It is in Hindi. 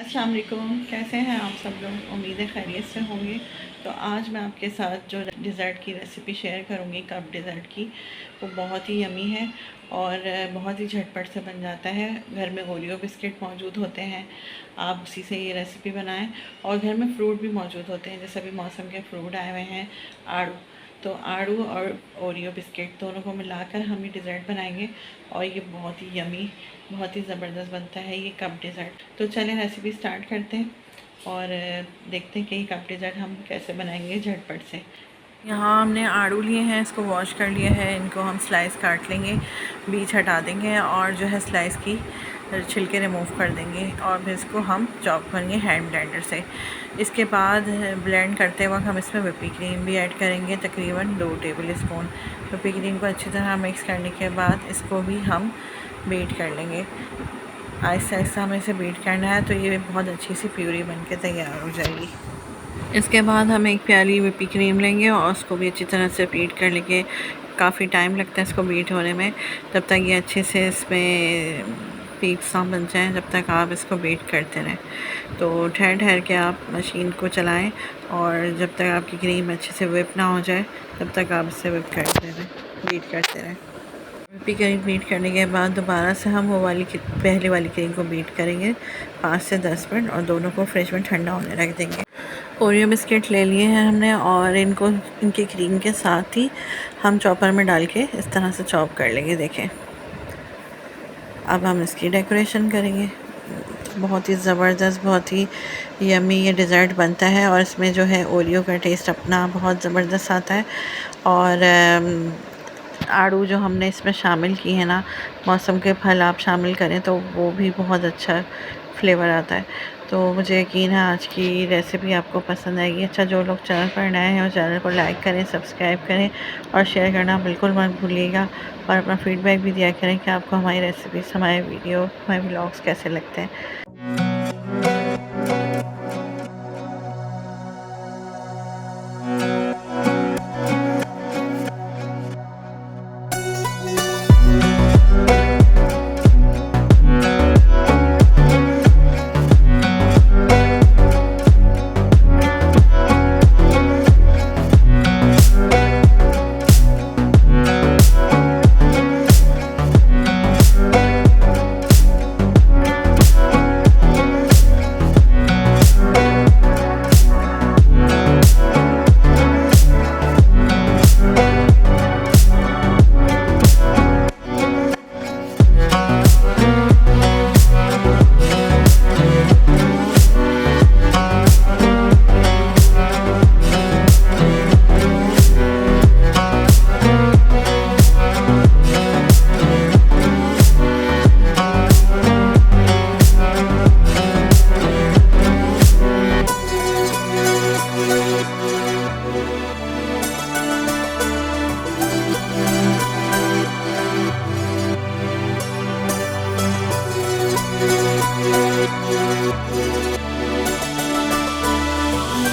अस्सलाम वालेकुम, कैसे हैं आप सब लोग। उम्मीद है खैरियत से होंगे। तो आज मैं आपके साथ जो डिज़र्ट की रेसिपी शेयर करूंगी, कप डिज़र्ट की, वो बहुत ही यमी है और बहुत ही झटपट से बन जाता है। घर में ओरियो बिस्किट मौजूद होते हैं, आप उसी से ये रेसिपी बनाएं। और घर में फ्रूट भी मौजूद होते हैं, जैसे अभी मौसम के फ्रूट आए हुए हैं, आड़ू। तो आड़ू और ओरियो बिस्किट दोनों को मिलाकर हम ये डिज़र्ट बनाएंगे और ये बहुत ही यमी, बहुत ही ज़बरदस्त बनता है ये कप डिज़र्ट। तो चलें रेसिपी स्टार्ट करते हैं और देखते हैं कि ये कप डिज़र्ट हम कैसे बनाएंगे झटपट से। यहाँ हमने आड़ू लिए हैं, इसको वॉश कर लिया है। इनको हम स्लाइस काट लेंगे, बीज हटा देंगे और जो है स्लाइस की छिलके रिमूव कर देंगे और फिर इसको हम चॉप करेंगे हैंड ब्लेंडर से। इसके बाद ब्लेंड करते वक्त हम इसमें व्हिपिंग क्रीम भी ऐड करेंगे, तकरीबन 2 टेबल स्पून। व्हिपिंग क्रीम को अच्छी तरह मिक्स करने के बाद इसको भी हम बीट कर लेंगे। आहिस्ता आहिस्ता हमें इसे बीट करना है, तो ये बहुत अच्छी सी प्यूरी बन के तैयार हो जाएगी। इसके बाद हम एक प्याली व्हिपिंग क्रीम लेंगे और उसको भी अच्छी तरह से बीट कर लेंगे। काफ़ी टाइम लगता है इसको बीट होने में, तब तक ये अच्छे से इसमें पीप्स ना बन जाएँ, जब तक आप इसको बीट करते रहें। तो ठहर ठहर के आप मशीन को चलाएं और जब तक आपकी क्रीम अच्छे से व्हिप ना हो जाए, तब तक आप इसे व्हिप करते रहें, बीट करते रहें। व्हिपिंग क्रीम बीट करने के बाद दोबारा से हम वो वाली पहले वाली क्रीम को बीट करेंगे 5 से 10 मिनट और दोनों को फ्रिज में ठंडा होने रख देंगे। ओरियो बिस्किट ले लिए हैं हमने और इनको इनकी क्रीम के साथ ही हम चॉपर में डाल के इस तरह से चॉप कर लेंगे। देखें, अब हम इसकी डेकोरेशन करेंगे। बहुत ही ज़बरदस्त, बहुत ही यमी ये डिज़र्ट बनता है और इसमें जो है ओरियो का टेस्ट अपना बहुत ज़बरदस्त आता है। और आड़ू जो हमने इसमें शामिल की है ना, मौसम के फल आप शामिल करें तो वो भी बहुत अच्छा फ्लेवर आता है। तो मुझे यकीन है आज की रेसिपी आपको पसंद आएगी। अच्छा, जो लोग चैनल पर नए हैं वो चैनल को लाइक करें, सब्सक्राइब करें और शेयर करना बिल्कुल मत भूलिएगा। और अपना फीडबैक भी दिया करें कि आपको हमारी रेसिपीज़, हमारे वीडियो, हमारे व्लॉग्स कैसे लगते हैं।